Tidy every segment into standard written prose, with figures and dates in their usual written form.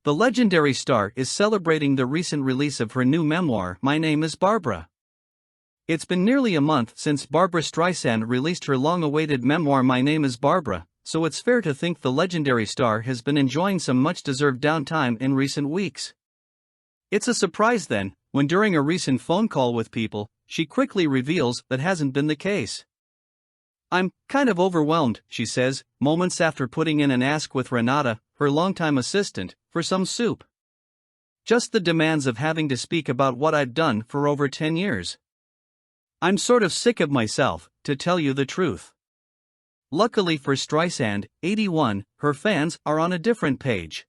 The legendary star is celebrating the recent release of her new memoir, My Name is Barbra. It's been nearly a month since Barbra Streisand released her long-awaited memoir My Name is Barbra, so it's fair to think the legendary star has been enjoying some much-deserved downtime in recent weeks. It's a surprise then, when during a recent phone call with People, she quickly reveals that hasn't been the case. "I'm kind of overwhelmed," she says, moments after putting in an ask with Renata, her longtime assistant, for some soup. "Just the demands of having to speak about what I've done for over 10 years. I'm sort of sick of myself, to tell you the truth." Luckily for Streisand, 81, her fans are on a different page.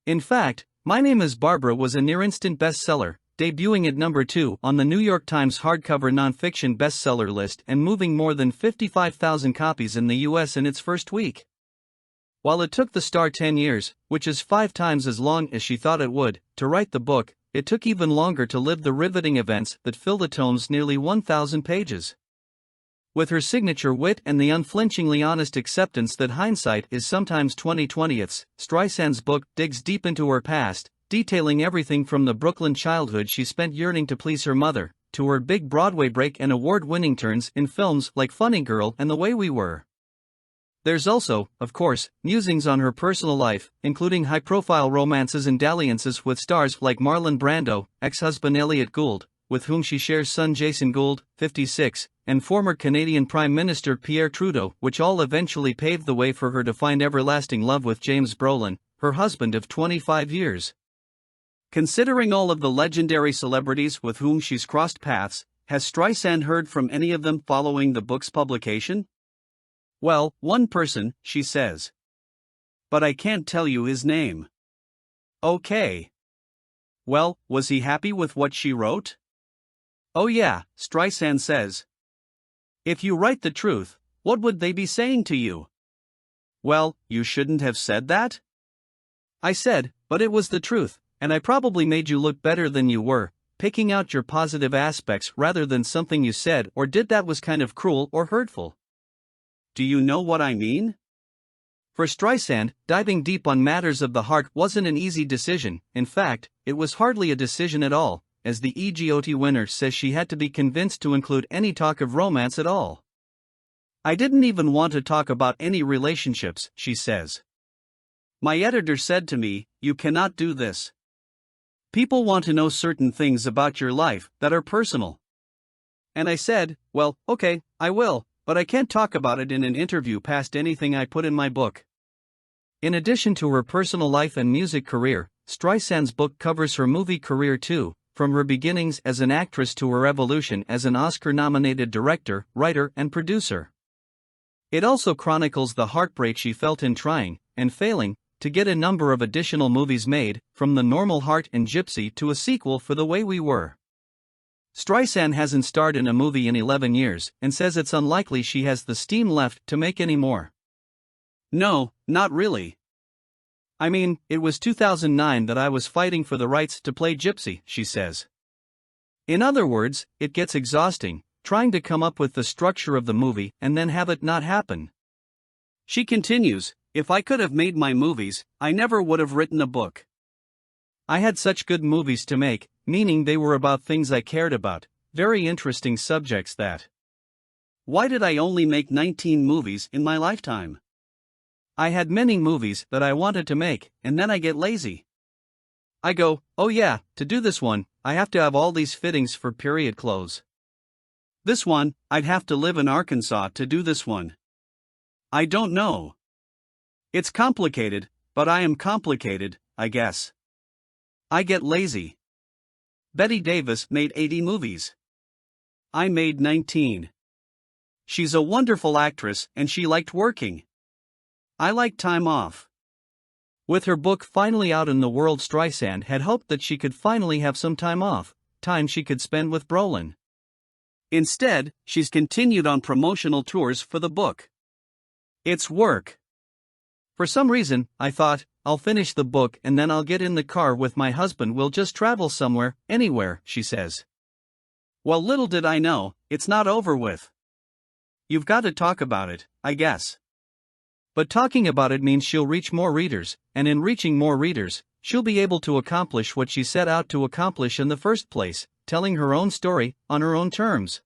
In fact, My Name is Barbra was a near-instant bestseller, debuting at number 2 on the New York Times hardcover nonfiction bestseller list and moving more than 55,000 copies in the US in its first week. While it took the star 10 years, which is 5 times as long as she thought it would, to write the book, it took even longer to live the riveting events that fill the tome's nearly 1,000 pages. With her signature wit and the unflinchingly honest acceptance that hindsight is sometimes 20/20ths, Streisand's book digs deep into her past, detailing everything from the Brooklyn childhood she spent yearning to please her mother, to her big Broadway break and award-winning turns in films like Funny Girl and The Way We Were. There's also, of course, musings on her personal life, including high-profile romances and dalliances with stars like Marlon Brando, ex-husband Elliot Gould, with whom she shares son Jason Gould, 56, and former Canadian Prime Minister Pierre Trudeau, which all eventually paved the way for her to find everlasting love with James Brolin, her husband of 25 years. Considering all of the legendary celebrities with whom she's crossed paths, has Streisand heard from any of them following the book's publication? "Well, one person," she says. "But I can't tell you his name." "Okay. Well, was he happy with what she wrote?" "Oh yeah," Streisand says. "If you write the truth, what would they be saying to you?" "Well, you shouldn't have said that?" "I said, but it was the truth. And I probably made you look better than you were, picking out your positive aspects rather than something you said or did that was kind of cruel or hurtful." Do you know what I mean? For Streisand, diving deep on matters of the heart wasn't an easy decision. In fact, it was hardly a decision at all, as the EGOT winner says she had to be convinced to include any talk of romance at all. "I didn't even want to talk about any relationships," she says. "My editor said to me, 'You cannot do this. People want to know certain things about your life that are personal.' And I said, 'Well, okay, I will, but I can't talk about it in an interview past anything I put in my book.'" In addition to her personal life and music career, Streisand's book covers her movie career too, from her beginnings as an actress to her evolution as an Oscar-nominated director, writer, and producer. It also chronicles the heartbreak she felt in trying, and failing, to get a number of additional movies made, from The Normal Heart and Gypsy to a sequel for The Way We Were. Streisand hasn't starred in a movie in 11 years, and says it's unlikely she has the steam left to make any more. "No, not really. I mean, it was 2009 that I was fighting for the rights to play Gypsy," she says. In other words, it gets exhausting, trying to come up with the structure of the movie and then have it not happen. She continues, "If I could have made my movies, I never would have written a book. I had such good movies to make, meaning they were about things I cared about, very interesting subjects that. Why did I only make 19 movies in my lifetime? I had many movies that I wanted to make, and then I get lazy. I go, oh yeah, to do this one, I have to have all these fittings for period clothes. This one, I'd have to live in Arkansas to do this one. I don't know. It's complicated, but I am complicated, I guess. I get lazy." Bette Davis made 80 movies. I made 19. She's a wonderful actress and she liked working. I like time off. With her book finally out in the world, Streisand had hoped that she could finally have some time off, time she could spend with Brolin. Instead, she's continued on promotional tours for the book. "It's work. For some reason, I thought, I'll finish the book and then I'll get in the car with my husband, we'll just travel somewhere, anywhere," she says. Well, little did I know, it's not over with. You've got to talk about it, I guess. But talking about it means she'll reach more readers, and in reaching more readers, she'll be able to accomplish what she set out to accomplish in the first place, telling her own story, on her own terms.